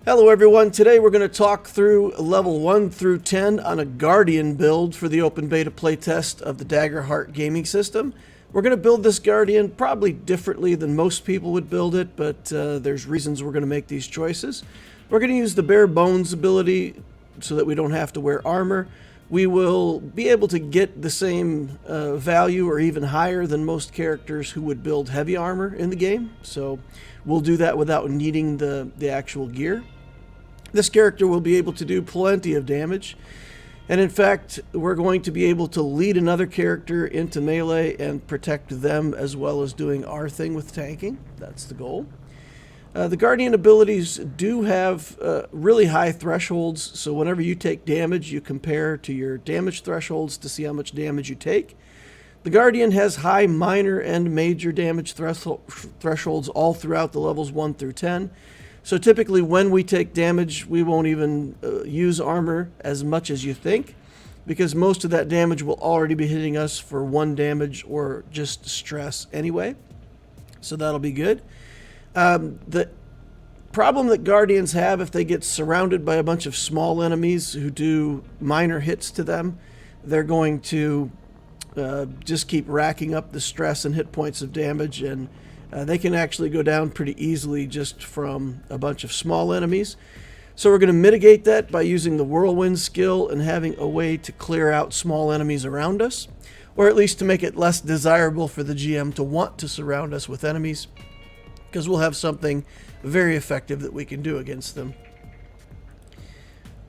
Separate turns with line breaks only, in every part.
Hello everyone, today we're going to talk through level 1 through 10 on a Guardian build for the open beta playtest of the Daggerheart gaming system. We're going to build this Guardian probably differently than most people would build it, but there's reasons we're going to make these choices. We're going to use the bare bones ability so that we don't have to wear armor. We will be able to get the same value or even higher than most characters who would build heavy armor in the game. So we'll do that without needing the actual gear. This character will be able to do plenty of damage. And in fact, we're going to be able to lead another character into melee and protect them as well as doing our thing with tanking. That's the goal. The Guardian abilities do have really high thresholds, so whenever you take damage, you compare to your damage thresholds to see how much damage you take. The Guardian has high minor and major damage thresholds all throughout the levels 1 through 10. So typically when we take damage, we won't even use armor as much as you think, because most of that damage will already be hitting us for 1 damage or just stress anyway. So that'll be good. The problem that Guardians have if they get surrounded by a bunch of small enemies who do minor hits to them, they're going to just keep racking up the stress and hit points of damage, and they can actually go down pretty easily just from a bunch of small enemies. So we're going to mitigate that by using the Whirlwind skill and having a way to clear out small enemies around us, or at least to make it less desirable for the GM to want to surround us with enemies, because we'll have something very effective that we can do against them.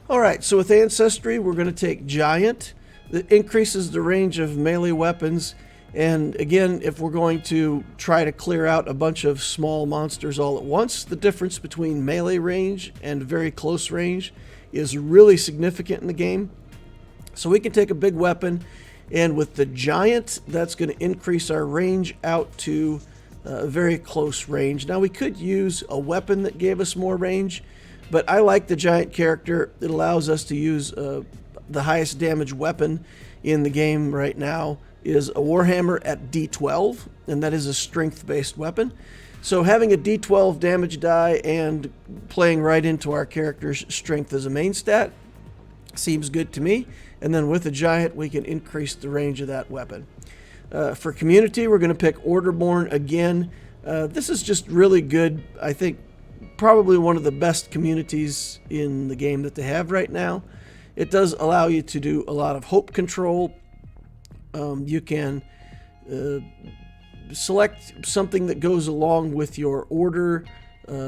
Alright, so with Ancestry, we're going to take Giant. That increases the range of melee weapons, and again, if we're going to try to clear out a bunch of small monsters all at once, the difference between melee range and very close range is really significant in the game. So we can take a big weapon, and with the Giant, that's going to increase our range out to very close range. Now we could use a weapon that gave us more range, but I like the Giant character. It allows us to use the highest damage weapon in the game right now is a Warhammer at D12, and that is a strength-based weapon. So having a D12 damage die and playing right into our character's strength as a main stat seems good to me. And then with a Giant, we can increase the range of that weapon. For Community, we're going to pick Orderborn again. This is just really good. I think probably one of the best communities in the game that they have right now. It does allow you to do a lot of hope control. You can select something that goes along with your order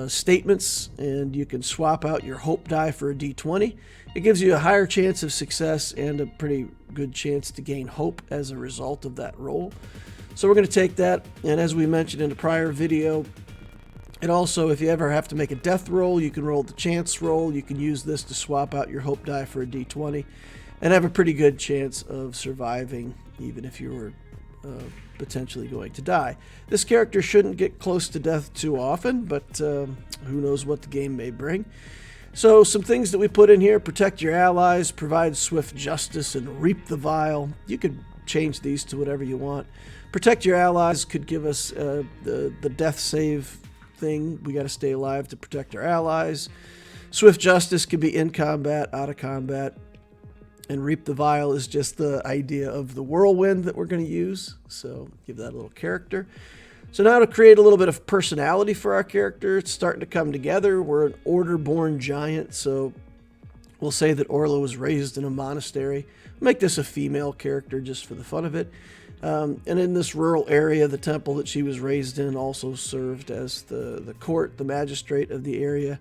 statements, and you can swap out your hope die for a D20. It gives you a higher chance of success and a pretty good chance to gain hope as a result of that roll. So we're going to take that, and as we mentioned in a prior video, and also if you ever have to make a death roll, you can roll the chance roll. You can use this to swap out your hope die for a D20 and have a pretty good chance of surviving even if you were potentially going to die. This character shouldn't get close to death too often, but who knows what the game may bring. So some things that we put in here: protect your allies, provide swift justice, and reap the vile. You could change these to whatever you want. Protect your allies could give us the death save thing. We got to stay alive to protect our allies. Swift justice could be in combat, out of combat. And reap the vile is just the idea of the whirlwind that we're going to use. So give that a little character. So now to create a little bit of personality for our character, it's starting to come together. We're an Order-born Giant, so we'll say that Orla was raised in a monastery. Make this a female character just for the fun of it. And in this rural area, the temple that she was raised in also served as the court, the magistrate of the area.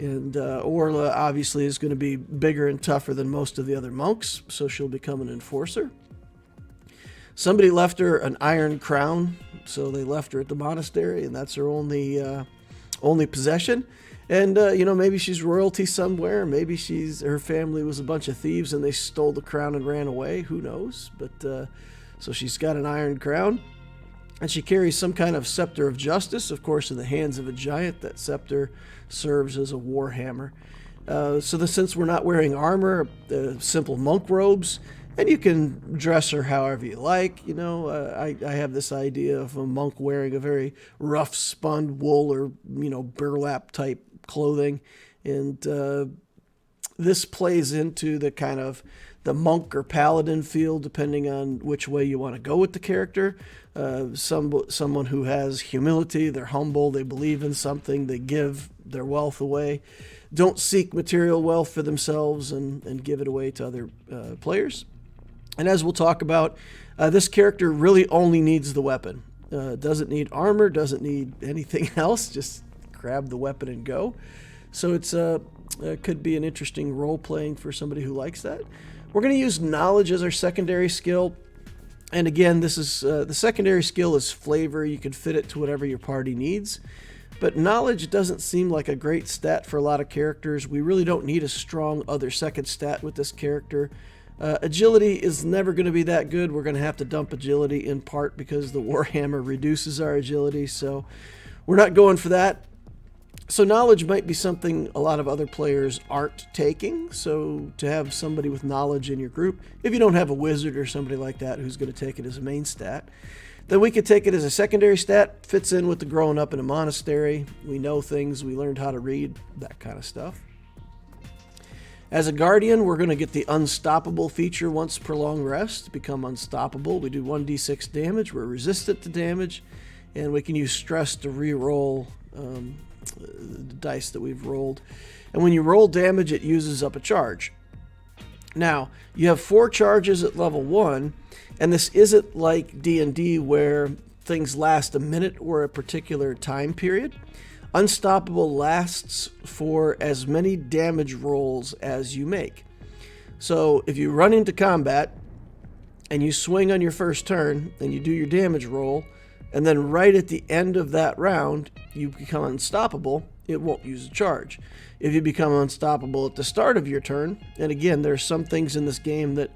And Orla obviously is going to be bigger and tougher than most of the other monks, so she'll become an enforcer. Somebody left her an iron crown, so they left her at the monastery, and that's her only possession. And you know, maybe she's royalty somewhere. Maybe her family was a bunch of thieves and they stole the crown and ran away. Who knows? But so she's got an iron crown. And she carries some kind of scepter of justice, of course, in the hands of a giant. That scepter serves as a war hammer. Since we're not wearing armor, simple monk robes, and you can dress her however you like. You know, I have this idea of a monk wearing a very rough spun wool or, you know, burlap type clothing, And this plays into the kind of the monk or paladin feel, depending on which way you want to go with the character. Someone who has humility, they're humble, they believe in something, they give their wealth away, don't seek material wealth for themselves and give it away to other players. And as we'll talk about, this character really only needs the weapon. Doesn't need armor, doesn't need anything else, just grab the weapon and go. So it could be an interesting role playing for somebody who likes that. We're going to use knowledge as our secondary skill. And again, this is the secondary skill is flavor. You can fit it to whatever your party needs. But knowledge doesn't seem like a great stat for a lot of characters. We really don't need a strong other second stat with this character. Agility is never going to be that good. We're going to have to dump agility in part because the Warhammer reduces our agility. So we're not going for that. So knowledge might be something a lot of other players aren't taking. So to have somebody with knowledge in your group, if you don't have a wizard or somebody like that who's going to take it as a main stat, then we could take it as a secondary stat. Fits in with the growing up in a monastery. We know things, we learned how to read, that kind of stuff. As a guardian, we're going to get the unstoppable feature once per long rest. Become unstoppable. We do 1d6 damage. We're resistant to damage. And we can use stress to re-roll the dice that we've rolled. And when you roll damage, it uses up a charge. Now, you have 4 charges at level 1, and this isn't like D&D where things last a minute or a particular time period. Unstoppable lasts for as many damage rolls as you make. So if you run into combat and you swing on your first turn and you do your damage roll, and then right at the end of that round, you become unstoppable, it won't use a charge. If you become unstoppable at the start of your turn, and again, there's some things in this game that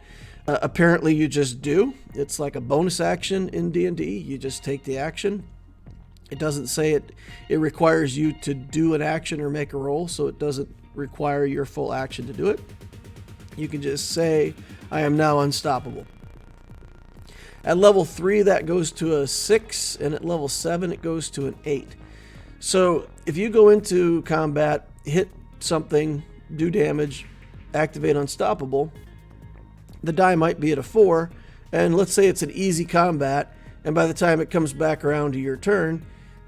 apparently you just do. It's like a bonus action in D&D. You just take the action. It doesn't say it requires you to do an action or make a roll, so it doesn't require your full action to do it. You can just say, I am now unstoppable. At level 3, that goes to a 6, and at level 7, it goes to an 8. So if you go into combat, hit something, do damage, activate unstoppable, the die might be at a 4, and let's say it's an easy combat, and by the time it comes back around to your turn,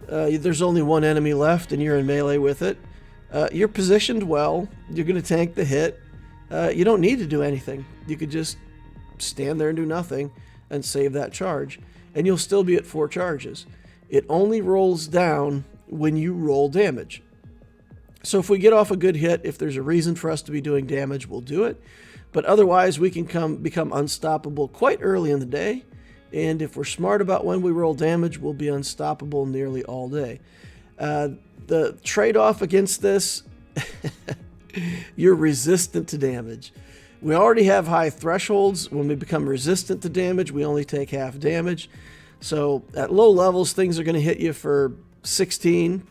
there's only one enemy left and you're in melee with it. You're positioned well, you're going to tank the hit. You don't need to do anything. You could just stand there and do nothing and save that charge, and you'll still be at 4 charges. It only rolls down when you roll damage. So if we get off a good hit, if there's a reason for us to be doing damage, we'll do it. But otherwise, we can become unstoppable quite early in the day. And if we're smart about when we roll damage, we'll be unstoppable nearly all day. The trade-off against this, you're resistant to damage. We already have high thresholds. When we become resistant to damage, we only take half damage. So at low levels, things are going to hit you for 16.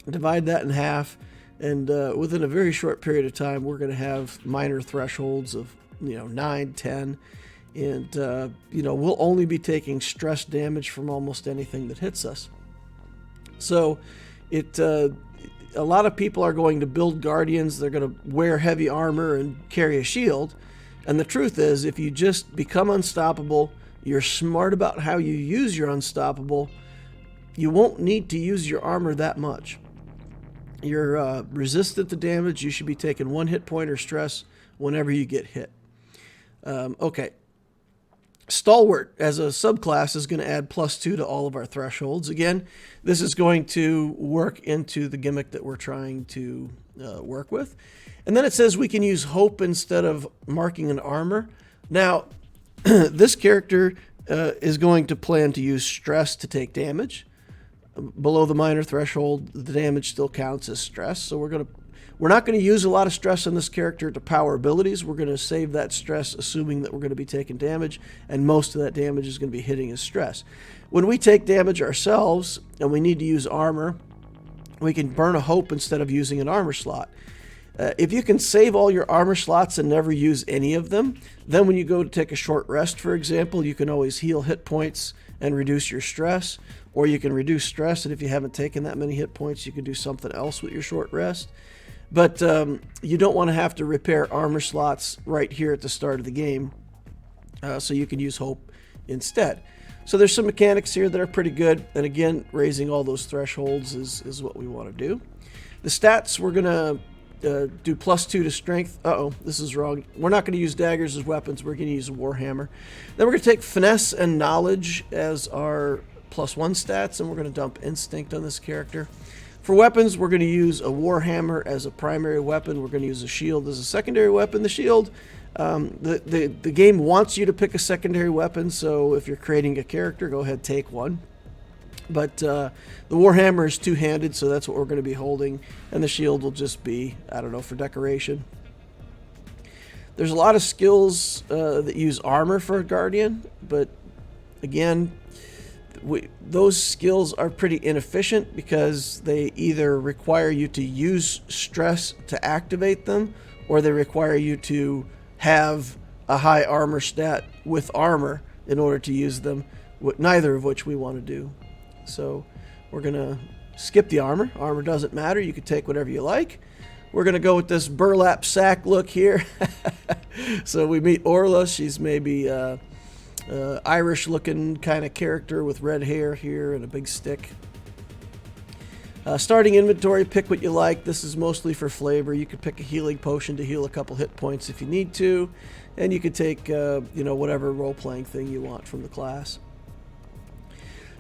Divide that in half, and within a very short period of time, we're going to have minor thresholds of 9, 10, and we'll only be taking stress damage from almost anything that hits us. So a lot of people are going to build guardians. They're going to wear heavy armor and carry a shield. And the truth is, if you just become unstoppable, you're smart about how you use your unstoppable, you won't need to use your armor that much. You're resistant to damage. You should be taking 1 hit point or stress whenever you get hit. Okay. Stalwart as a subclass is going to add +2 to all of our thresholds. Again, this is going to work into the gimmick that we're trying to work with. And then it says we can use hope instead of marking an armor. Now, this character is going to plan to use stress to take damage. Below the minor threshold, the damage still counts as stress. So we're not going to use a lot of stress on this character to power abilities. We're going to save that stress, assuming that we're going to be taking damage, and most of that damage is going to be hitting as stress. When we take damage ourselves and we need to use armor, we can burn a hope instead of using an armor slot. If you can save all your armor slots and never use any of them, then when you go to take a short rest, for example, you can always heal hit points and reduce your stress, or you can reduce stress, and if you haven't taken that many hit points, you can do something else with your short rest. But you don't want to have to repair armor slots right here at the start of the game, so you can use hope instead. So there's some mechanics here that are pretty good, and again, raising all those thresholds is what we want to do. The stats, we're going to do +2 to strength. Uh-oh, this is wrong. We're not going to use daggers as weapons. We're going to use a warhammer. Then we're going to take finesse and knowledge as our +1 stats, and we're going to dump instinct on this character. For weapons, we're going to use a warhammer as a primary weapon. We're going to use a shield as a secondary weapon. The shield, the game wants you to pick a secondary weapon, so if you're creating a character, go ahead, take one. But the warhammer is two-handed, so that's what we're going to be holding, and the shield will just be, I don't know, for decoration. There's a lot of skills that use armor for a guardian, but again, those skills are pretty inefficient because they either require you to use stress to activate them, or they require you to have a high armor stat with armor in order to use them, neither of which we want to do. So we're going to skip the armor. Armor doesn't matter. You can take whatever you like. We're going to go with this burlap sack look here. So we meet Orla. She's maybe Irish-looking kind of character with red hair here and a big stick. Starting inventory, pick what you like. This is mostly for flavor. You could pick a healing potion to heal a couple hit points if you need to. And you could take whatever role-playing thing you want from the class.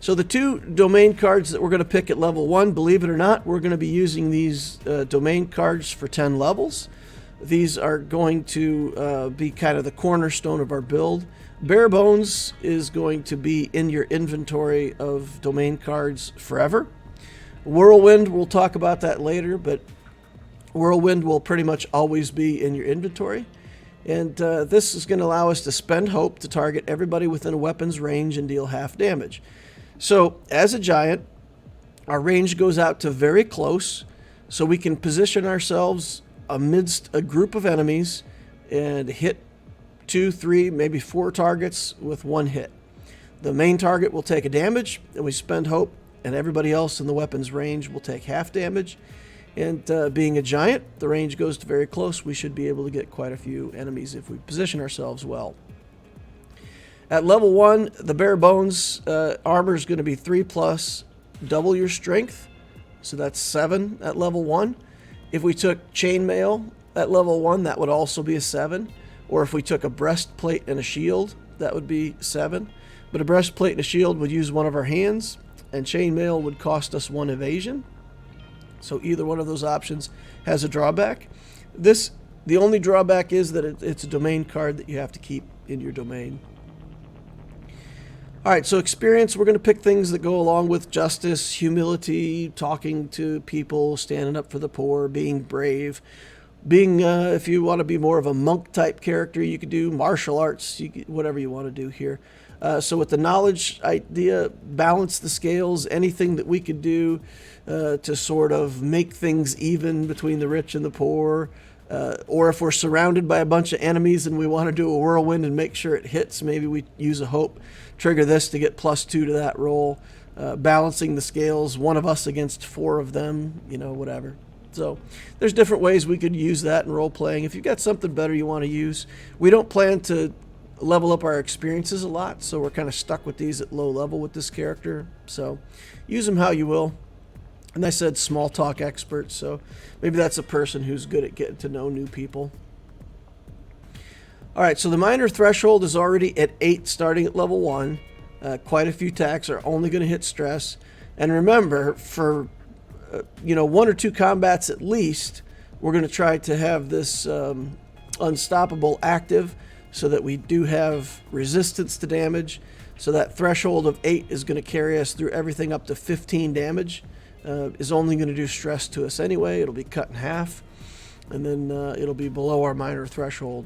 So the two domain cards that we're going to pick at level 1, believe it or not, we're going to be using these domain cards for 10 levels. These are going to be kind of the cornerstone of our build. Bare Bones is going to be in your inventory of domain cards forever. Whirlwind, we'll talk about that later, but Whirlwind will pretty much always be in your inventory. And this is going to allow us to spend hope to target everybody within a weapon's range and deal half damage. So, as a giant, our range goes out to very close, so we can position ourselves amidst a group of enemies and hit 2, 3, maybe 4 targets with one hit. The main target will take a damage, and we spend hope, and everybody else in the weapon's range will take half damage. And being a giant, the range goes to very close. We should be able to get quite a few enemies if we position ourselves well. At level 1, the bare bones armor is going to be 3+, double your strength. So that's 7 at level 1. If we took chainmail at level 1, that would also be a 7. Or if we took a breastplate and a shield, that would be 7. But a breastplate and a shield would use one of our hands, and chainmail would cost us 1 evasion. So either one of those options has a drawback. The only drawback is that it's a domain card that you have to keep in your domain. All right, so experience, we're going to pick things that go along with justice, humility, talking to people, standing up for the poor, being brave. If you want to be more of a monk-type character, you could do martial arts, whatever you want to do here. So with the knowledge idea, balance the scales, anything that we could do to sort of make things even between the rich and the poor. Or if we're surrounded by a bunch of enemies and we want to do a whirlwind and make sure it hits, maybe we use a hope, trigger this to get +2 to that roll. Balancing the scales, one of us against 4 of them, whatever. So there's different ways we could use that in role-playing. If you've got something better you want to use, we don't plan to level up our experiences a lot, so we're kind of stuck with these at low level with this character. So use them how you will. And I said small talk expert, so maybe that's a person who's good at getting to know new people. All right, so the minor threshold is already at 8 starting at level 1. Quite a few attacks are only going to hit stress. And remember, for 1 or 2 combats at least, we're going to try to have this unstoppable active so that we do have resistance to damage. So that threshold of 8 is going to carry us through everything up to 15 damage. Is only going to do stress to us anyway. It'll be cut in half, and then it'll be below our minor threshold.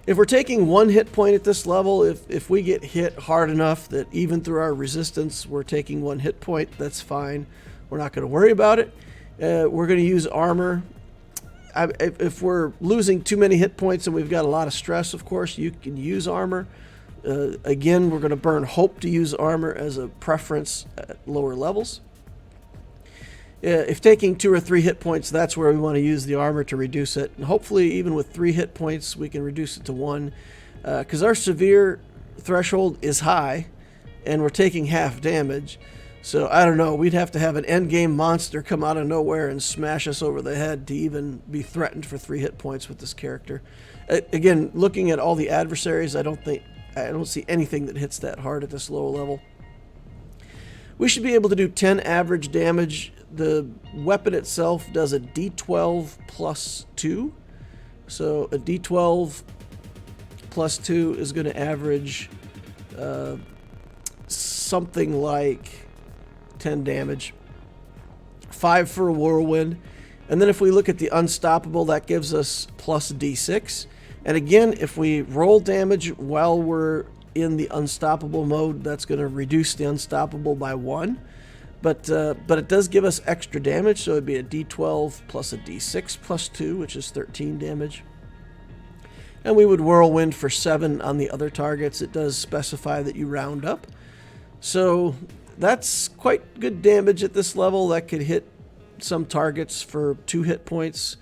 If we're taking 1 hit point at this level, if we get hit hard enough that even through our resistance we're taking 1 hit point, that's fine. We're not going to worry about it. We're going to use armor. If we're losing too many hit points and we've got a lot of stress, of course, you can use armor. Again, we're going to burn hope to use armor as a preference at lower levels. If taking 2 or 3 hit points, that's where we want to use the armor to reduce it. And hopefully even with 3 hit points, we can reduce it to 1. Because our severe threshold is high, and we're taking half damage. So I don't know, we'd have to have an endgame monster come out of nowhere and smash us over the head to even be threatened for 3 hit points with this character. Again, looking at all the adversaries, I don't see anything that hits that hard at this low level. We should be able to do 10 average damage. The weapon itself does a D12 plus 2. So a D12 plus 2 is going to average something like 10 damage. 5 for a whirlwind. And then if we look at the unstoppable, that gives us plus D6. And again, if we roll damage while we're in the unstoppable mode, that's going to reduce the unstoppable by 1. But it does give us extra damage, so it'd be a D12 plus a D6 plus 2, which is 13 damage. And we would whirlwind for 7 on the other targets. It does specify that you round up. So that's quite good damage at this level. That could hit some targets for 2 hit points.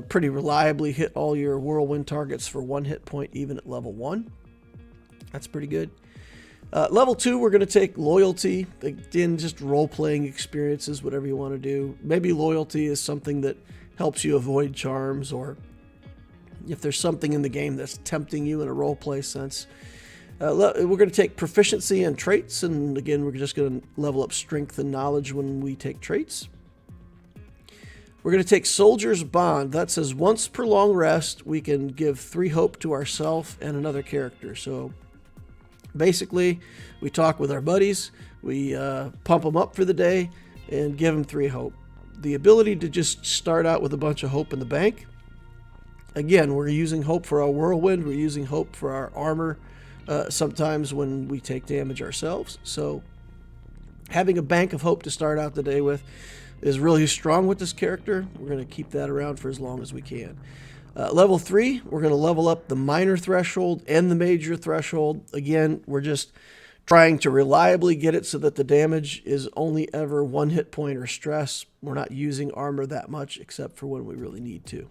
Pretty reliably hit all your whirlwind targets for 1 hit point, even at level 1. That's pretty good. Level 2, we're going to take loyalty. Again, just role-playing experiences, whatever you want to do. Maybe loyalty is something that helps you avoid charms, or if there's something in the game that's tempting you in a role-play sense. We're going to take proficiency and traits, and again, we're just going to level up strength and knowledge when we take traits. We're going to take Soldier's Bond. That says once per long rest, we can give 3 hope to ourselves and another character. So basically, we talk with our buddies, we pump them up for the day, and give them 3 hope. The ability to just start out with a bunch of hope in the bank. Again, we're using hope for our whirlwind, we're using hope for our armor, sometimes when we take damage ourselves. So having a bank of hope to start out the day with is really strong with this character. We're going to keep that around for as long as we can. Level 3, we're going to level up the minor threshold and the major threshold. Again, we're just trying to reliably get it so that the damage is only ever 1 hit point or stress. We're not using armor that much except for when we really need to.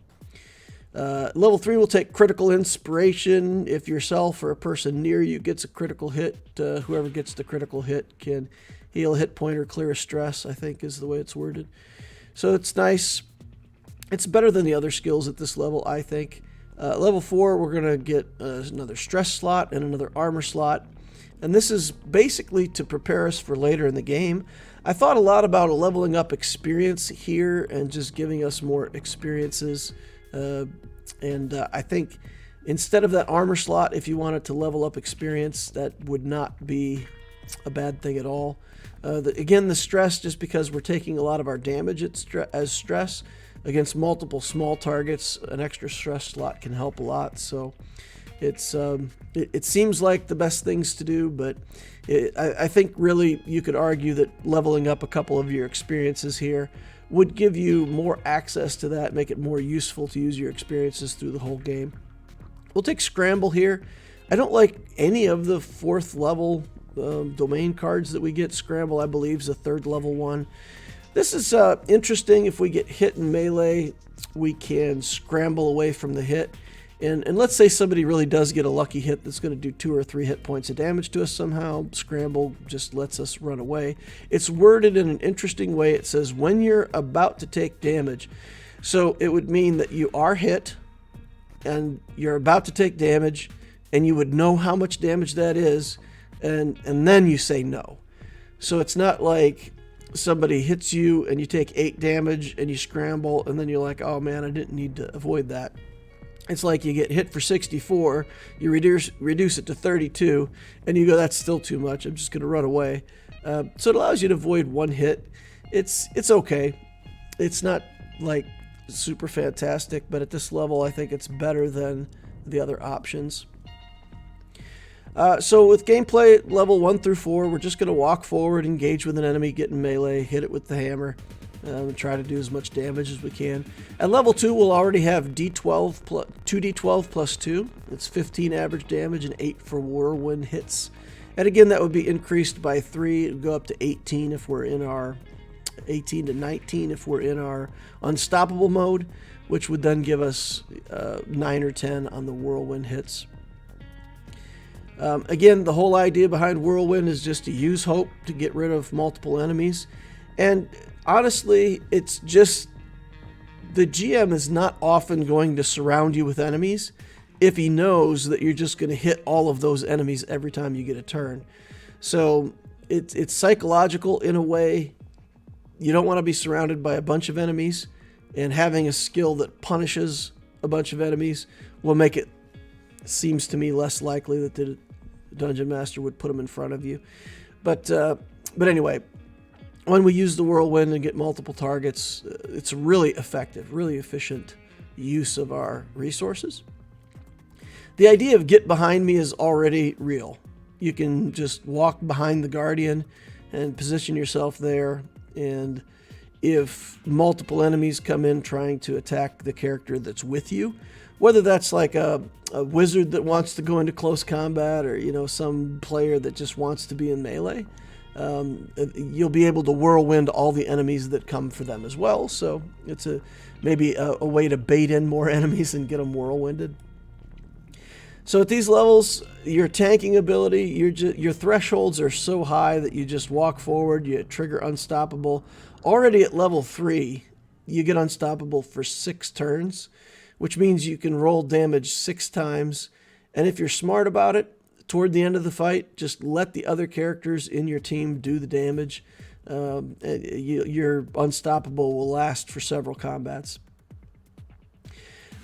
Level 3 will take critical inspiration. If yourself or a person near you gets a critical hit, whoever gets the critical hit can heal a hit point or clear a stress, I think is the way it's worded. So it's nice. It's better than the other skills at this level, I think. Level 4, we're going to get another stress slot and another armor slot. And this is basically to prepare us for later in the game. I thought a lot about leveling up experience here and just giving us more experiences. I think instead of that armor slot, if you wanted to level up experience, that would not be a bad thing at all. Again, the stress, just because we're taking a lot of our damage as stress against multiple small targets, an extra stress slot can help a lot. So it seems like the best things to do, but I think really you could argue that leveling up a couple of your experiences here would give you more access to that, make it more useful to use your experiences through the whole game. We'll take Scramble here. I don't like any of the 4th level domain cards that we get. Scramble, I believe, is a 3rd level one. This is interesting. If we get hit in melee, we can scramble away from the hit. And let's say somebody really does get a lucky hit that's going to do 2 or 3 hit points of damage to us somehow. Scramble just lets us run away. It's worded in an interesting way. It says when you're about to take damage. So it would mean that you are hit and you're about to take damage, and you would know how much damage that is, and then you say no. So it's not like somebody hits you and you take 8 damage and you scramble and then you're like, oh man, I didn't need to avoid that. It's like you get hit for 64, you reduce it to 32, and you go, that's still too much, I'm just going to run away. So it allows you to avoid 1 hit. It's okay. It's not like super fantastic, but at this level I think it's better than the other options. So with gameplay level 1 through 4, we're just going to walk forward, engage with an enemy, get in melee, hit it with the hammer, and try to do as much damage as we can. At level 2, we'll already have 2d12 plus 2. It's 15 average damage and 8 for whirlwind hits. And again, that would be increased by 3. It would go up to 18 if we're in our 18 to 19 if we're in our unstoppable mode, which would then give us 9 or 10 on the whirlwind hits. Again, the whole idea behind whirlwind is just to use hope to get rid of multiple enemies. And honestly, it's just the GM is not often going to surround you with enemies if he knows that you're just going to hit all of those enemies every time you get a turn. So it's psychological in a way. You don't want to be surrounded by a bunch of enemies, and having a skill that punishes a bunch of enemies will make it, seems to me, less likely that the Dungeon Master would put them in front of you. But anyway, when we use the whirlwind and get multiple targets, it's really effective, really efficient use of our resources. The idea of get behind me is already real. You can just walk behind the Guardian and position yourself there, and if multiple enemies come in trying to attack the character that's with you, whether that's like a wizard that wants to go into close combat, or some player that just wants to be in melee, you'll be able to whirlwind all the enemies that come for them as well. So it's maybe a way to bait in more enemies and get them whirlwinded. So at these levels, your tanking ability, your thresholds are so high that you just walk forward, you trigger Unstoppable. Already at level 3, you get Unstoppable for 6 turns, which means you can roll damage 6 times. And if you're smart about it, toward the end of the fight, just let the other characters in your team do the damage. Your Unstoppable will last for several combats.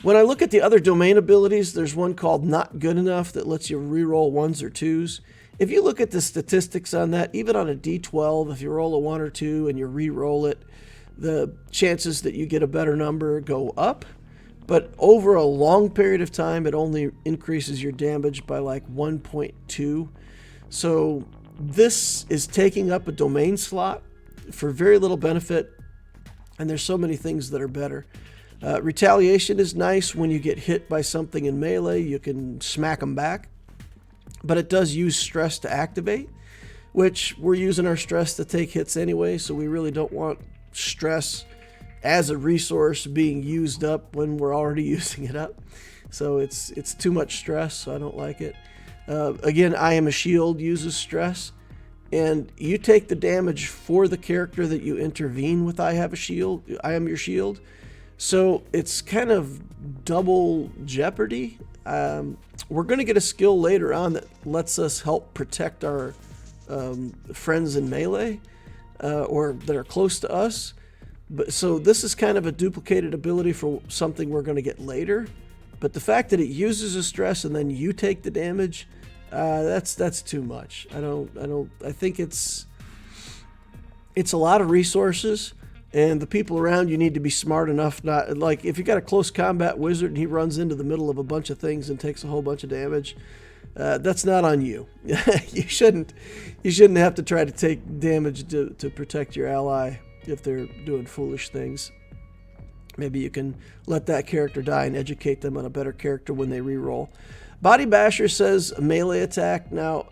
When I look at the other domain abilities, there's one called Not Good Enough that lets you reroll 1s or 2s. If you look at the statistics on that, even on a D12, if you roll a 1 or 2 and you re-roll it, the chances that you get a better number go up. But over a long period of time, it only increases your damage by like 1.2. So this is taking up a domain slot for very little benefit, and there's so many things that are better. Retaliation is nice. When you get hit by something in melee, you can smack them back. But it does use stress to activate, which we're using our stress to take hits anyway, so we really don't want stress as a resource being used up when we're already using it up. So it's too much stress, so I don't like it. Again, I Am a Shield uses stress, and you take the damage for the character that you intervene with I Am Your Shield. So it's kind of double jeopardy. We're going to get a skill later on that lets us help protect our friends in melee or that are close to us. But so this is kind of a duplicated ability for something we're going to get later. But the fact that it uses a stress and then you take the damage, that's too much. I think it's a lot of resources. And the people around you need to be smart enough not, like, if you got a close combat wizard and he runs into the middle of a bunch of things and takes a whole bunch of damage, that's not on you. You shouldn't have to try to take damage to protect your ally if they're doing foolish things. Maybe you can let that character die and educate them on a better character when they reroll. Body Basher says a melee attack. Now,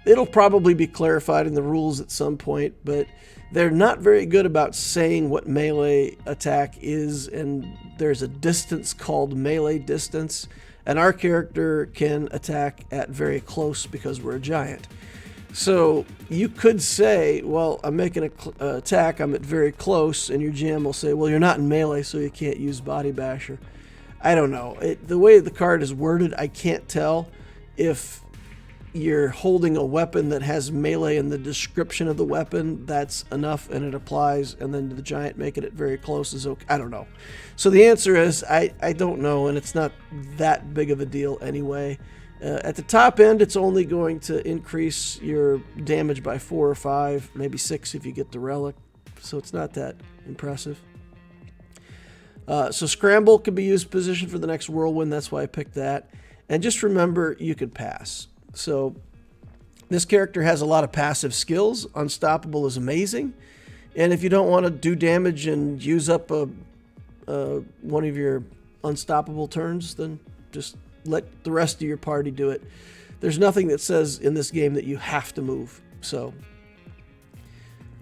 it'll probably be clarified in the rules at some point, but they're not very good about saying what melee attack is, and there's a distance called melee distance, and our character can attack at very close because we're a giant. So you could say, well, I'm making an attack, I'm at very close, and your GM will say, well, you're not in melee, so you can't use Body Basher. I don't know. The way the card is worded, I can't tell if you're holding a weapon that has melee in the description of the weapon, that's enough and it applies, and then the giant making it very close is okay. I don't know. So the answer is I don't know, and it's not that big of a deal anyway. At the top end, it's only going to increase your damage by 4 or 5, maybe 6 if you get the relic, so it's not that impressive. So Scramble can be used position for the next whirlwind, that's why I picked that. And just remember, you could pass. So this character has a lot of passive skills. Unstoppable is amazing. And if you don't want to do damage and use up one of your unstoppable turns, then just let the rest of your party do it. There's nothing that says in this game that you have to move. So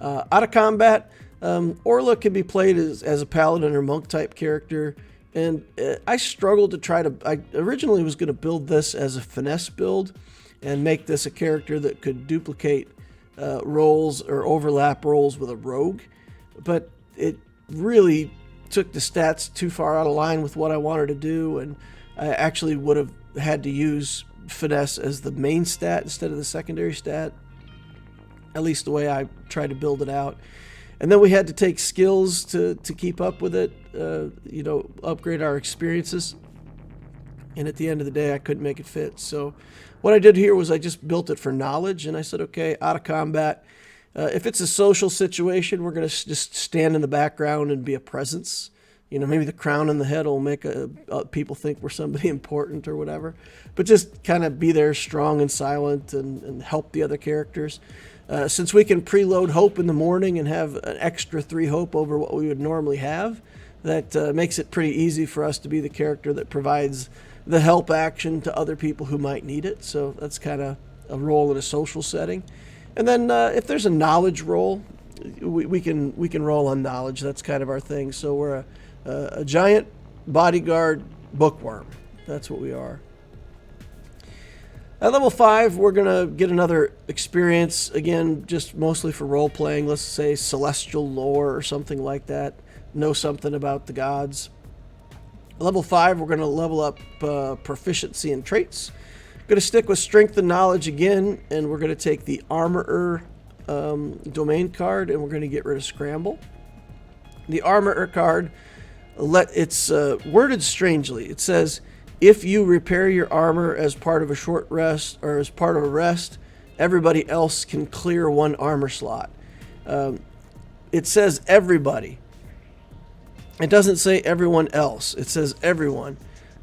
Out of combat, Orla can be played as a paladin or monk type character, and I struggled to I originally was going to build this as a finesse build and make this a character that could duplicate roles or overlap roles with a rogue, but it really took the stats too far out of line with what I wanted to do, and I actually would have had to use finesse as the main stat instead of the secondary stat, at least the way I tried to build it out. And then we had to take skills to keep up with it, upgrade our experiences. And at the end of the day, I couldn't make it fit. So what I did here was I just built it for knowledge. And I said, okay, out of combat, if it's a social situation, we're going to just stand in the background and be a presence. Maybe the crown on the head will make people think we're somebody important or whatever. But just kind of be there strong and silent and help the other characters. Since we can preload hope in the morning and have an extra 3 hope over what we would normally have, that makes it pretty easy for us to be the character that provides the help action to other people who might need it. So that's kind of a role in a social setting. And then if there's a knowledge role, we can roll on knowledge. That's kind of our thing. So we're a giant bodyguard bookworm. That's what we are. At level 5, we're going to get another experience, again, just mostly for role-playing. Let's say celestial lore or something like that. Know something about the gods. At level 5, we're going to level up proficiency and traits. Going to stick with strength and knowledge again, and we're going to take the armorer domain card, and we're going to get rid of scramble. The armorer card, it's worded strangely. It says, if you repair your armor as part of a short rest or as part of a rest, everybody else can clear 1 armor slot. It says everybody. It doesn't say everyone else. It says everyone.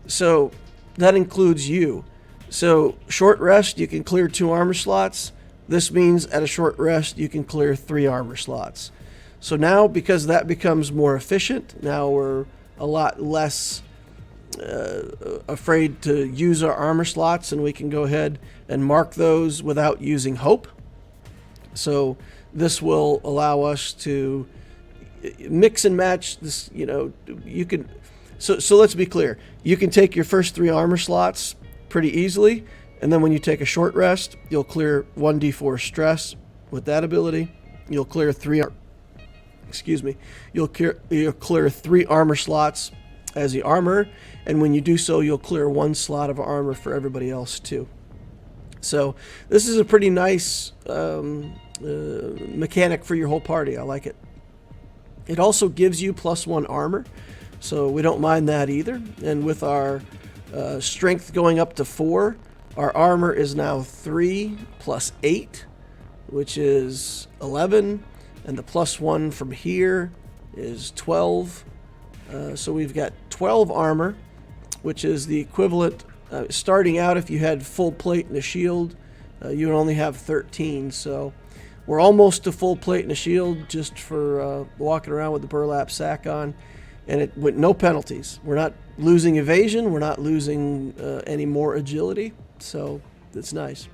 So that includes you. So short rest, you can clear 2 armor slots. This means at a short rest, you can clear 3 armor slots. So now, because that becomes more efficient, now we're a lot less afraid to use our armor slots, and we can go ahead and mark those without using hope. So this will allow us to mix and match this. You can. So let's be clear. You can take your first 3 armor slots pretty easily, and then when you take a short rest, you'll clear 1d4 stress with that ability. You'll clear 3. You'll clear 3 armor slots as the armor, and when you do so, you'll clear 1 slot of armor for everybody else too. So this is a pretty nice mechanic for your whole party. I like it. It also gives you +1 armor, so we don't mind that either. And with our strength going up to 4, our armor is now 3 + 8, which is 11, and the +1 from here is 12. So we've got 12 armor, which is the equivalent. Starting out, if you had full plate and a shield, you would only have 13. So we're almost to full plate and a shield just for walking around with the burlap sack on, and it with no penalties. We're not losing evasion. We're not losing any more agility. So it's nice.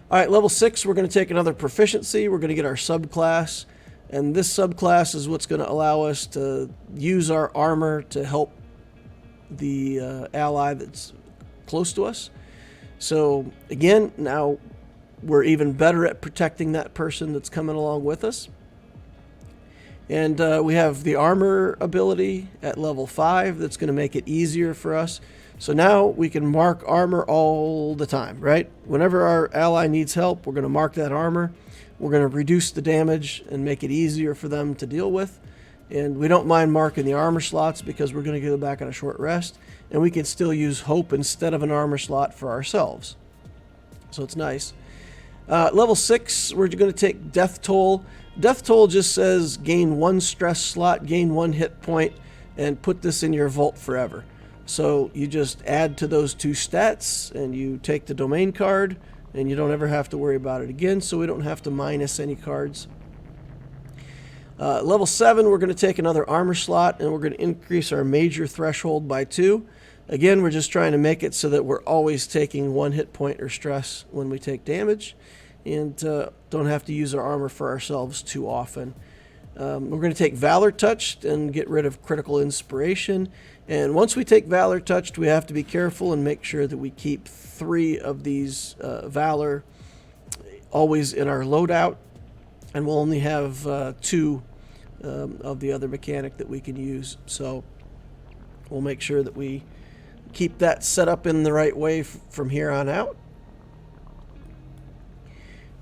All right, level 6, we're going to take another proficiency. We're going to get our subclass. And this subclass is what's going to allow us to use our armor to help the ally that's close to us. So again, now we're even better at protecting that person that's coming along with us. And we have the armor ability at level 5 that's going to make it easier for us. So now we can mark armor all the time, right? Whenever our ally needs help, we're going to mark that armor. We're going to reduce the damage and make it easier for them to deal with. And we don't mind marking the armor slots because we're going to go back on a short rest. And we can still use hope instead of an armor slot for ourselves. So it's nice. Level 6, we're going to take Death Toll. Death Toll just says gain 1 stress slot, gain 1 hit point, and put this in your vault forever. So you just add to those 2 stats, and you take the domain card, and you don't ever have to worry about it again, so we don't have to minus any cards. Level 7, we're going to take another armor slot, and we're going to increase our major threshold by 2. Again, we're just trying to make it so that we're always taking 1 hit point or stress when we take damage. and don't have to use our armor for ourselves too often. We're going to take Valor Touched and get rid of Critical Inspiration. And once we take Valor Touched, we have to be careful and make sure that we keep 3 of these Valor always in our loadout. And we'll only have 2 of the other mechanic that we can use. So we'll make sure that we keep that set up in the right way from here on out.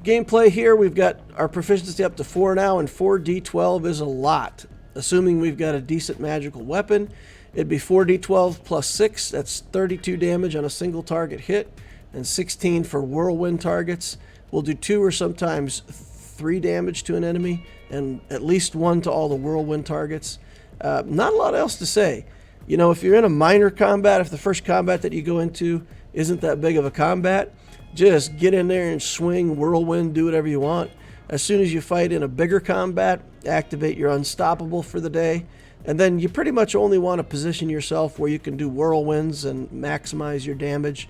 Gameplay here, we've got our proficiency up to 4 now, and 4d12 is a lot. Assuming we've got a decent magical weapon, it'd be 4d12 plus 6, that's 32 damage on a single target hit, and 16 for whirlwind targets. We'll do 2 or sometimes 3 damage to an enemy, and at least 1 to all the whirlwind targets. Not a lot else to say. You know, if you're in a minor combat, if the first combat that you go into isn't that big of a combat, just get in there and swing, whirlwind, do whatever you want. As soon as you fight in a bigger combat, activate your unstoppable for the day. And then you pretty much only want to position yourself where you can do whirlwinds and maximize your damage.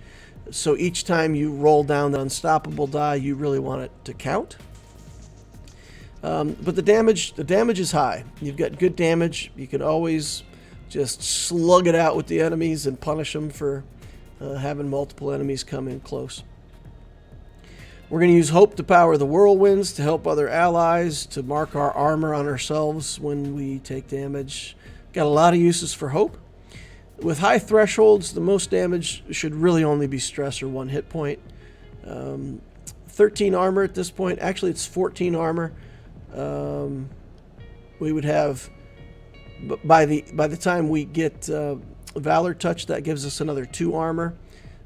So each time you roll down the unstoppable die, you really want it to count. But the damage is high. You've got good damage. You can always just slug it out with the enemies and punish them for having multiple enemies come in close. We're going to use Hope to power the whirlwinds, to help other allies, to mark our armor on ourselves when we take damage. Got a lot of uses for Hope. With high thresholds, the most damage should really only be stress or 1 hit point. 13 armor at this point. Actually, it's 14 armor. We would have, by the time we get Valor Touch, that gives us another 2 armor.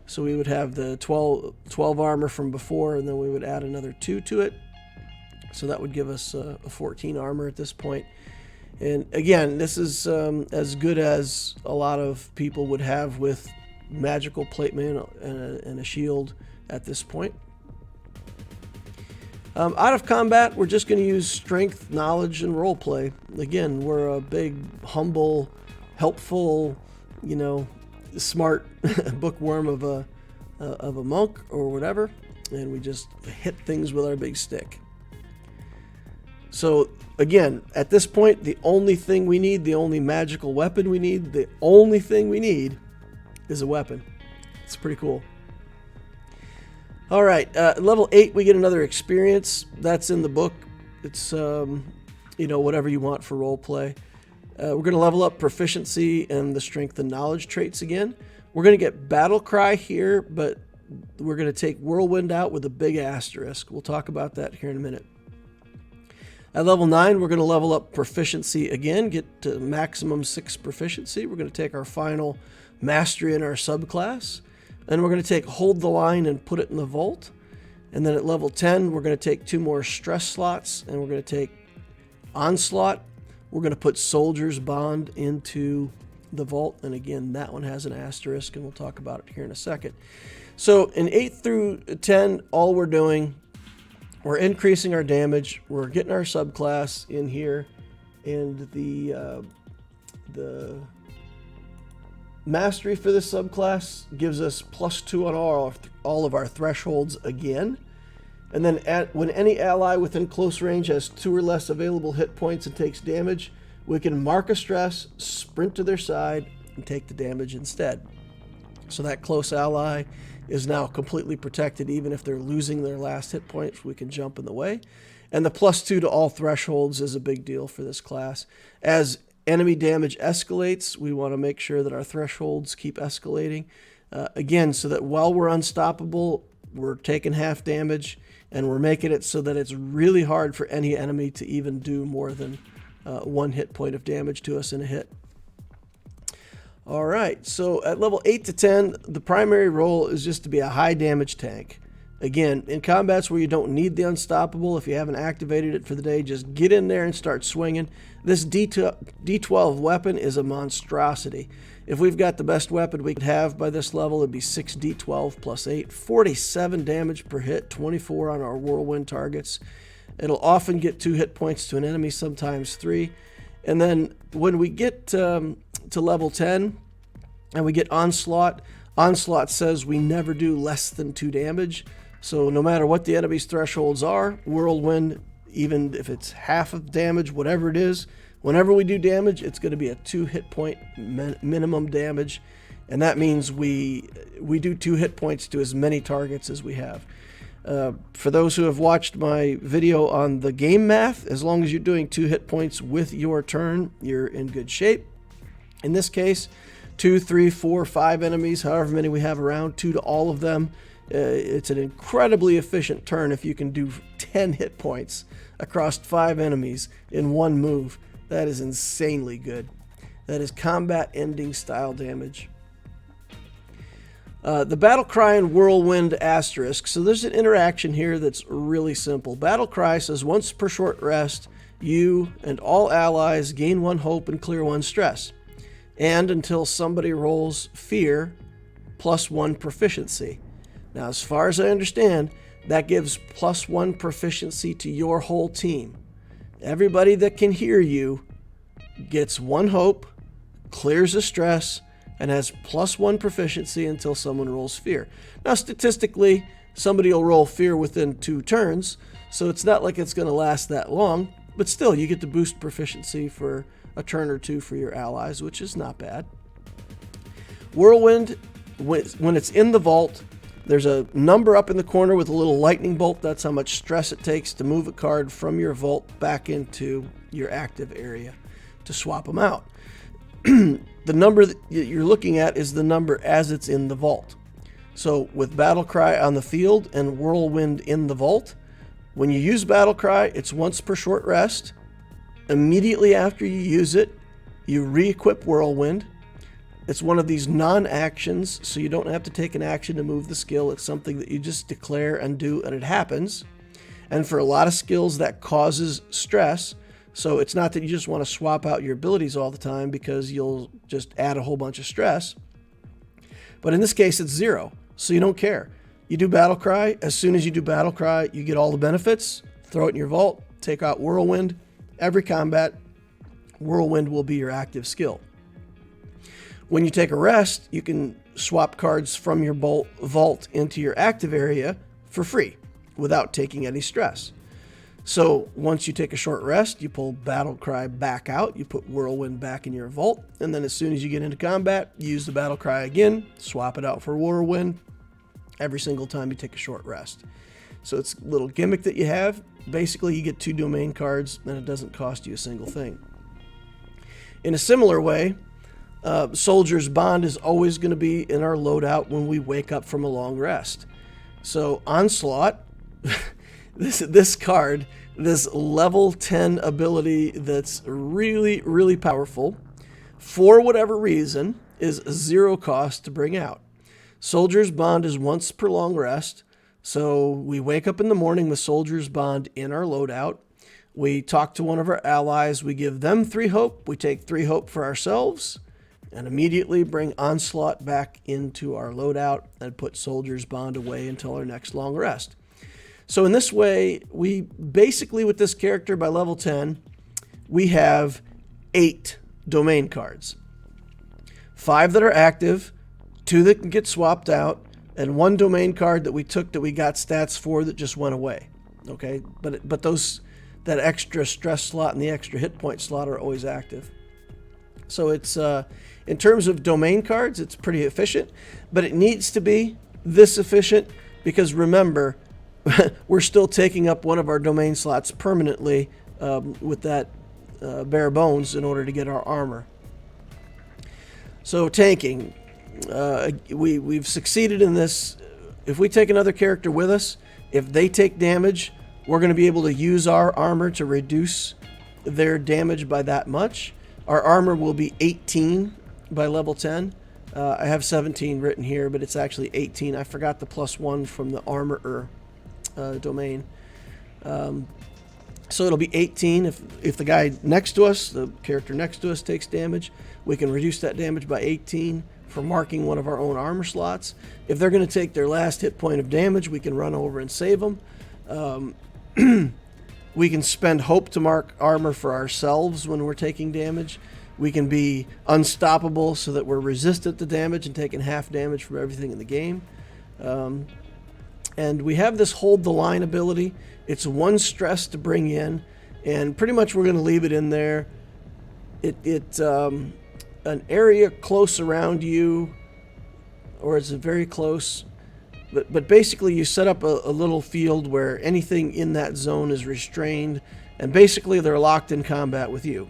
So we would have the 12 armor from before, and then we would add another 2 to it. So that would give us a 14 armor at this point. And again, this is as good as a lot of people would have with magical plate mail and a shield at this point. Out of combat, we're just going to use strength, knowledge, and roleplay. Again, we're a big, humble, helpful, smart bookworm of a monk or whatever, and we just hit things with our big stick. So again, at this point, the only thing we need, the only magical weapon we need, the only thing we need is a weapon. It's pretty cool. All right, level 8, we get another experience. That's in the book. It's whatever you want for roleplay. We're going to level up proficiency and the strength and knowledge traits again. We're going to get battle cry here, but we're going to take whirlwind out with a big asterisk. We'll talk about that here in a minute. At level 9, we're going to level up proficiency again, get to maximum 6 proficiency. We're going to take our final mastery in our subclass. Then we're going to take hold the line and put it in the vault. And then at level 10, we're going to take 2 more stress slots, and we're going to take onslaught. We're going to put Soldier's Bond into the vault, and again, that one has an asterisk, and we'll talk about it here in a second. So in 8 through 10, all we're doing, we're increasing our damage, we're getting our subclass in here, and the mastery for this subclass gives us +2 on all of our thresholds again. And then when any ally within close range has 2 or less available hit points and takes damage, we can mark a stress, sprint to their side, and take the damage instead. So that close ally is now completely protected. Even if they're losing their last hit points, we can jump in the way. And the +2 to all thresholds is a big deal for this class. As enemy damage escalates, we want to make sure that our thresholds keep escalating. Again, so that while we're unstoppable, we're taking half damage, and we're making it so that it's really hard for any enemy to even do more than 1 hit point of damage to us in a hit. All right, so at level 8 to 10, the primary role is just to be a high damage tank. Again, in combats where you don't need the unstoppable, if you haven't activated it for the day, just get in there and start swinging. This D12 weapon is a monstrosity. If we've got the best weapon we could have by this level, it'd be 6d12 plus 8, 47 damage per hit, 24 on our whirlwind targets. It'll often get 2 hit points to an enemy, sometimes 3. And then when we get to level 10 and we get onslaught, onslaught says we never do less than 2 damage. So no matter what the enemy's thresholds are, Whirlwind, even if it's half of damage, whatever it is, whenever we do damage, it's going to be a 2 hit point minimum damage. And that means we do 2 hit points to as many targets as we have. For those who have watched my video on the game math, as long as you're doing 2 hit points with your turn, you're in good shape. In this case, 2, 3, 4, 5 enemies, however many we have around, 2 to all of them. It's an incredibly efficient turn if you can do 10 hit points across 5 enemies in one move. That is insanely good. That is combat ending style damage. The battle cry and whirlwind asterisk. So there's an interaction here that's really simple. Battle cry says once per short rest, you and all allies gain 1 hope and clear 1 stress. And until somebody rolls fear, +1 proficiency. Now, as far as I understand, that gives +1 proficiency to your whole team. Everybody that can hear you gets 1 hope, clears a stress, and has +1 proficiency until someone rolls fear. Now, statistically, somebody will roll fear within 2 turns, so it's not like it's going to last that long, but still, you get to boost proficiency for a turn or 2 for your allies, which is not bad. Whirlwind, when it's in the vault, there's a number up in the corner with a little lightning bolt. That's how much stress it takes to move a card from your vault back into your active area to swap them out. The number that you're looking at is the number as it's in the vault. So with Battle Cry on the field and Whirlwind in the vault, when you use Battle Cry, it's once per short rest. Immediately after you use it, you re-equip Whirlwind. It's one of these non-actions, so you don't have to take an action to move the skill. It's something that you just declare and do, and it happens. And for a lot of skills, that causes stress. So it's not that you just want to swap out your abilities all the time because you'll just add a whole bunch of stress. But in this case, it's 0, so you don't care. You do Battle Cry. As soon as you do Battle Cry, you get all the benefits. Throw it in your vault. Take out Whirlwind. Every combat, Whirlwind will be your active skill. When you take a rest, you can swap cards from your vault into your active area for free without taking any stress. So once you take a short rest, you pull Battle Cry back out, you put Whirlwind back in your vault, and then as soon as you get into combat, use the Battle Cry again, swap it out for Whirlwind every single time you take a short rest. So it's a little gimmick that you have. Basically, you get 2 domain cards, and it doesn't cost you a single thing. In a similar way, Soldier's Bond is always going to be in our loadout when we wake up from a long rest. So Onslaught, this card, this level 10 ability that's really, really powerful, for whatever reason, is 0 cost to bring out. Soldier's Bond is once per long rest, so we wake up in the morning with Soldier's Bond in our loadout. We talk to one of our allies, we give them 3 hope, we take 3 hope for ourselves, and immediately bring Onslaught back into our loadout and put Soldier's Bond away until our next long rest. So in this way, we basically, with this character by level 10, we have 8 domain cards. 5 that are active, 2 that can get swapped out, and 1 domain card that we took that we got stats for that just went away. Okay, but that extra stress slot and the extra hit point slot are always active. So it's in terms of domain cards, it's pretty efficient, but it needs to be this efficient because remember, we're still taking up one of our domain slots permanently with that bare bones in order to get our armor. So tanking, we've succeeded in this. If we take another character with us, if they take damage, we're going to be able to use our armor to reduce their damage by that much. Our armor will be 18 by level 10. I have 17 written here, but it's actually 18. I forgot the +1 from the armorer domain. So it'll be 18. If the guy next to us, the character next to us, takes damage, we can reduce that damage by 18 for marking one of our own armor slots. If they're going to take their last hit point of damage, we can run over and save them. We can spend hope to mark armor for ourselves when we're taking damage. We can be unstoppable so that we're resistant to damage and taking half damage from everything in the game. And we have this hold the line ability. It's 1 stress to bring in, and pretty much we're going to leave it in there. It's an area close around you, or is it very close? But basically you set up a little field where anything in that zone is restrained, and basically they're locked in combat with you.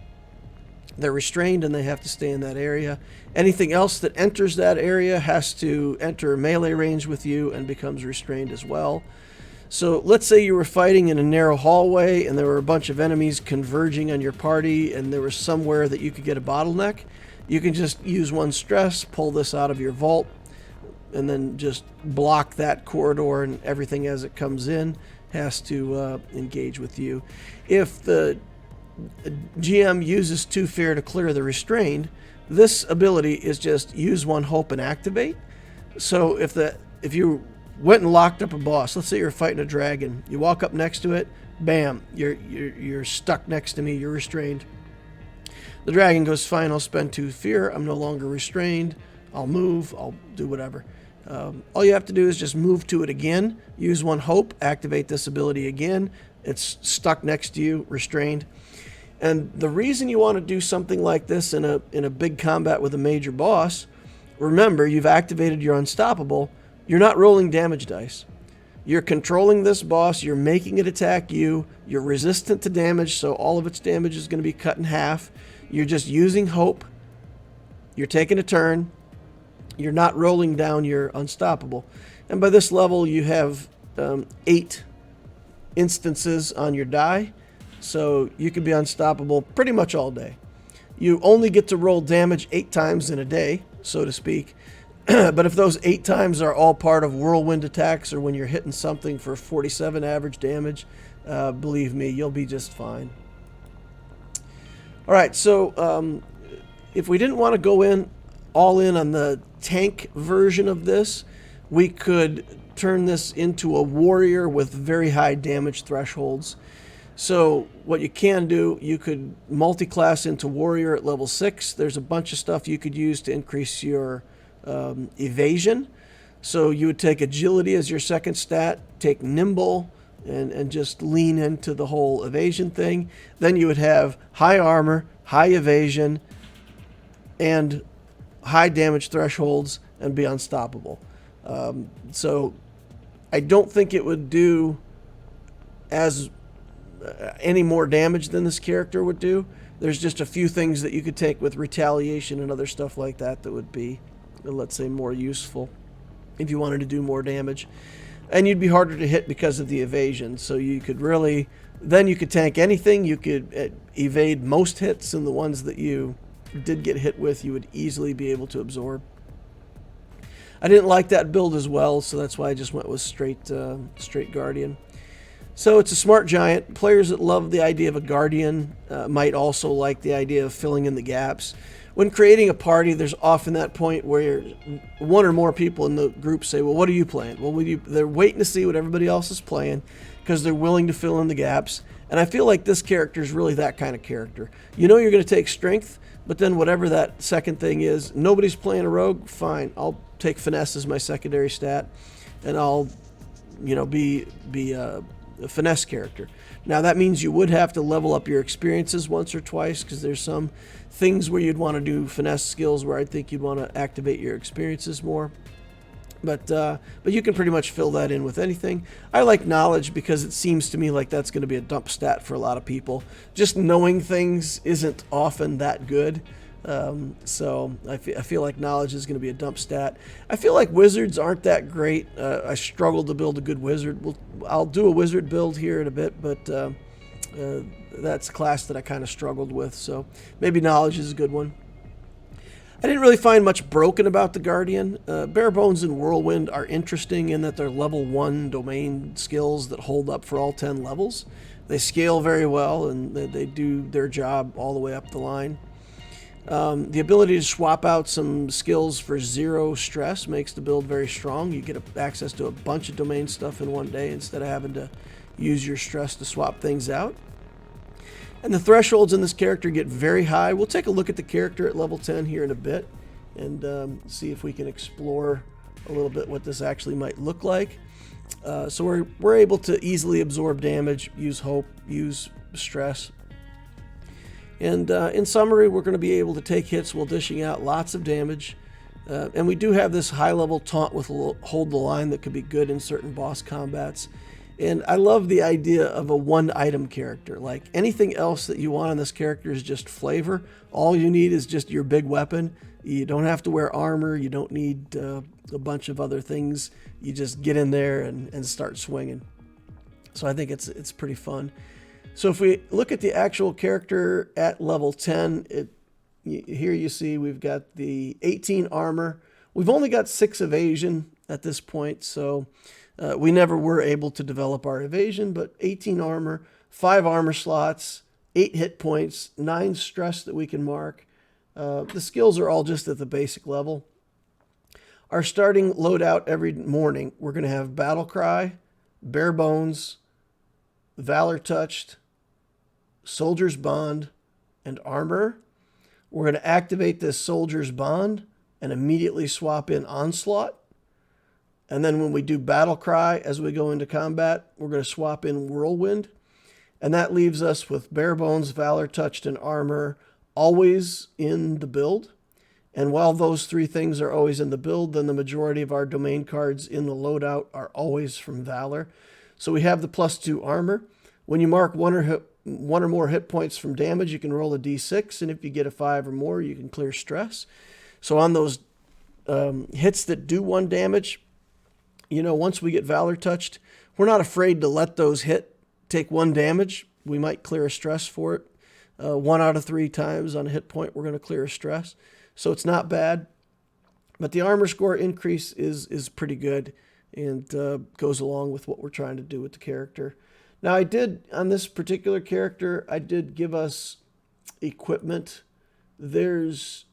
They're restrained and they have to stay in that area. Anything else that enters that area has to enter melee range with you and becomes restrained as well. So let's say you were fighting in a narrow hallway and there were a bunch of enemies converging on your party, and there was somewhere that you could get a bottleneck. You can just use 1 stress, pull this out of your vault, and then just block that corridor, and everything as it comes in has to engage with you. If the GM uses 2 fear to clear the restrained, this ability is just use 1 hope and activate. So if you went and locked up a boss, let's say you're fighting a dragon, you walk up next to it, bam, you're stuck next to me, you're restrained. The dragon goes, fine, I'll spend 2 fear, I'm no longer restrained, I'll move, I'll do whatever. All you have to do is just move to it again, use 1 hope, activate this ability again. It's stuck next to you, restrained. And the reason you want to do something like this in a big combat with a major boss, remember, you've activated your unstoppable. You're not rolling damage dice. You're controlling this boss, you're making it attack you, you're resistant to damage, so all of its damage is going to be cut in half. You're just using hope. You're taking a turn. You're not rolling down your unstoppable. And by this level, you have 8 instances on your die, so you can be unstoppable pretty much all day. You only get to roll damage 8 times in a day, so to speak. But if those 8 times are all part of whirlwind attacks, or when you're hitting something for 47 average damage, believe me, you'll be just fine. All right, so if we didn't want to go all in on the tank version of this, we could turn this into a warrior with very high damage thresholds. So what you can do, you could multi-class into warrior at level 6. There's a bunch of stuff you could use to increase your evasion. So you would take agility as your second stat, take nimble, and just lean into the whole evasion thing. Then you would have high armor, high evasion, and high damage thresholds, and be unstoppable. So I don't think it would do as any more damage than this character would do. There's just a few things that you could take with retaliation and other stuff like that that would be, let's say, more useful if you wanted to do more damage. And you'd be harder to hit because of the evasion. So you could really, then you could tank anything. You could evade most hits, and the ones that you did get hit with, you would easily be able to absorb. I didn't like that build as well, so that's why I just went with straight Guardian. So it's a smart giant. Players that love the idea of a Guardian might also like the idea of filling in the gaps. When creating a party, there's often that point where 1 or more people in the group say, well, what are you playing? Well, they're waiting to see what everybody else is playing because they're willing to fill in the gaps. And I feel like this character is really that kind of character. You know you're going to take strength, but then whatever that second thing is, nobody's playing a rogue, fine. I'll take finesse as my secondary stat, and I'll, be a finesse character. Now that means you would have to level up your experiences once or twice, because there's some things where you'd want to do finesse skills where I think you'd want to activate your experiences more. But you can pretty much fill that in with anything. I like knowledge because it seems to me like that's going to be a dump stat for a lot of people. Just knowing things isn't often that good. So I feel like knowledge is going to be a dump stat. I feel like wizards aren't that great. I struggled to build a good wizard. I'll do a wizard build here in a bit, but that's a class that I kind of struggled with. So maybe knowledge is a good one. I didn't really find much broken about the Guardian. Bare Bones and Whirlwind are interesting in that they're level 1 domain skills that hold up for all 10 levels. They scale very well, and they do their job all the way up the line. The ability to swap out some skills for 0 stress makes the build very strong. You get access to a bunch of domain stuff in one day instead of having to use your stress to swap things out. And the thresholds in this character get very high. We'll take a look at the character at level 10 here in a bit and see if we can explore a little bit what this actually might look like. So we're able to easily absorb damage, use hope, use stress. And in summary, we're going to be able to take hits while dishing out lots of damage. And we do have this high-level taunt with Hold the Line that could be good in certain boss combats. And I love the idea of a one-item character. Like, anything else that you want on this character is just flavor. All you need is just your big weapon. You don't have to wear armor. You don't need a bunch of other things. You just get in there and start swinging. So I think it's pretty fun. So if we look at the actual character at level 10, here you see we've got the 18 armor. We've only got 6 evasion at this point, so we never were able to develop our evasion, but 18 armor, 5 armor slots, 8 hit points, 9 stress that we can mark. The skills are all just at the basic level. Our starting loadout every morning, we're going to have Battle Cry, Bare Bones, Valor Touched, Soldier's Bond, and Armor. We're going to activate this Soldier's Bond and immediately swap in Onslaught. And then when we do Battle Cry as we go into combat, we're going to swap in Whirlwind. And that leaves us with Bare Bones, Valor Touched, and Armor always in the build. And while those 3 things are always in the build, then the majority of our domain cards in the loadout are always from Valor. So we have the +2 armor. When you mark one or more hit points from damage, you can roll a d6, and if you get a 5 or more, you can clear stress. So on those hits that do 1 damage, once we get Valor Touched, we're not afraid to let those take 1 damage. We might clear a stress for it. 1 out of 3 times on a hit point, we're going to clear a stress. So it's not bad. But the armor score increase is pretty good and goes along with what we're trying to do with the character. Now, on this particular character, I did give us equipment. There's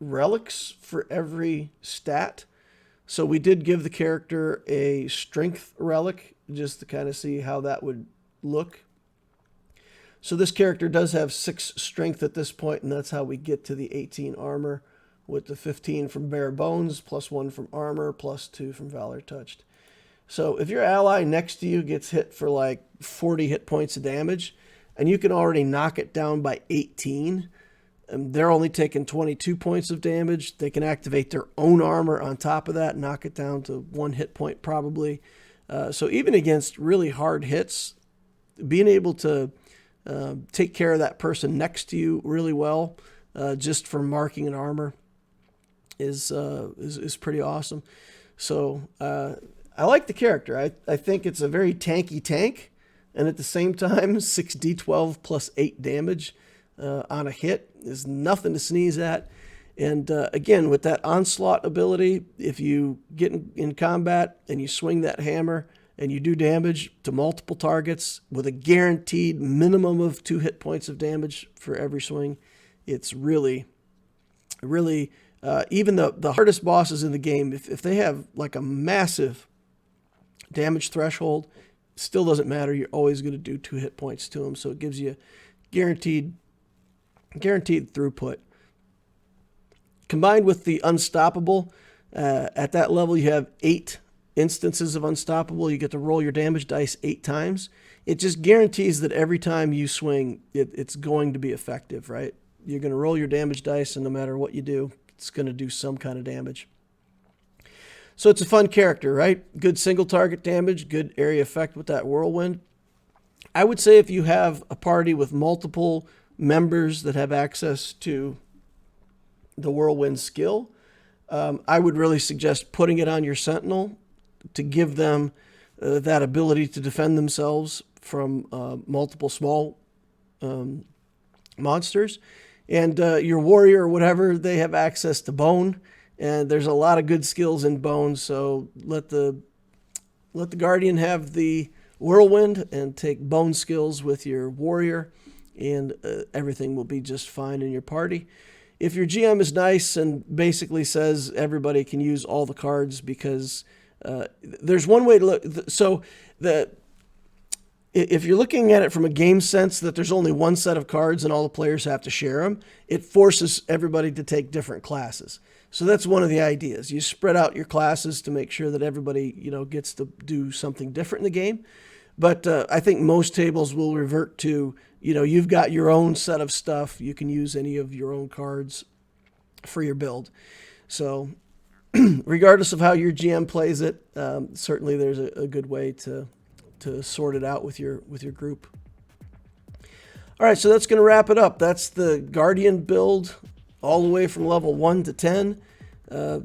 relics for every stat. So we did give the character a strength relic just to kind of see how that would look. So this character does have 6 strength at this point, and that's how we get to the 18 armor with the 15 from Bare Bones, +1 from Armor, +2 from Valor Touched. So if your ally next to you gets hit for like 40 hit points of damage, and you can already knock it down by 18, and they're only taking 22 points of damage, they can activate their own armor on top of that, knock it down to 1 hit point probably. So even against really hard hits, being able to take care of that person next to you really well, just for marking an armor, is pretty awesome. So I like the character. I think it's a very tanky tank, and at the same time, 6d12 plus 8 damage on a hit is nothing to sneeze at. And again, with that Onslaught ability, if you get in combat and you swing that hammer and you do damage to multiple targets with a guaranteed minimum of 2 hit points of damage for every swing, it's really, really, even the hardest bosses in the game, if they have like a massive damage threshold, still doesn't matter. You're always going to do 2 hit points to them. So it gives you guaranteed throughput. Combined with the Unstoppable, at that level you have 8 instances of Unstoppable. You get to roll your damage dice 8 times. It just guarantees that every time you swing, it's going to be effective, right? You're going to roll your damage dice, and no matter what you do, it's going to do some kind of damage. So it's a fun character, right? Good single target damage, good area effect with that Whirlwind. I would say if you have a party with multiple members that have access to the Whirlwind skill, I would really suggest putting it on your Sentinel to give them that ability to defend themselves from multiple small monsters. And your Warrior or whatever, they have access to Bone, and there's a lot of good skills in Bone, so let the Guardian have the Whirlwind and take Bone skills with your Warrior, and everything will be just fine in your party. If your GM is nice and basically says everybody can use all the cards, because there's one way to look. So if you're looking at it from a game sense that there's only one set of cards and all the players have to share them, it forces everybody to take different classes. So that's one of the ideas. You spread out your classes to make sure that everybody, gets to do something different in the game. But I think most tables will revert to, you've got your own set of stuff. You can use any of your own cards for your build. So regardless of how your GM plays it, certainly there's a good way to sort it out with your group. All right, so that's going to wrap it up. That's the Guardian build all the way from level 1 to 10.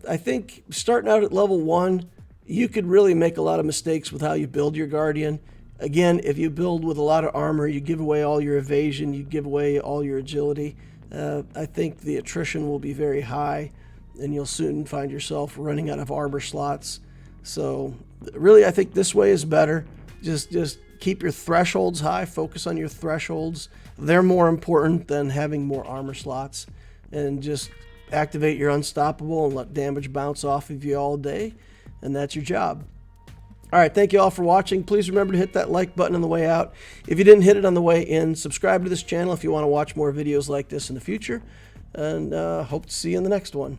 I think starting out at level 1, you could really make a lot of mistakes with how you build your Guardian. Again, if you build with a lot of armor, you give away all your evasion, you give away all your agility. I think the attrition will be very high, and you'll soon find yourself running out of armor slots. So really, I think this way is better. Just keep your thresholds high, focus on your thresholds. They're more important than having more armor slots. And just activate your unstoppable and let damage bounce off of you all day, and that's your job. All right, thank you all for watching. Please remember to hit that like button on the way out. If you didn't hit it on the way in, subscribe to this channel if you want to watch more videos like this in the future, and hope to see you in the next one.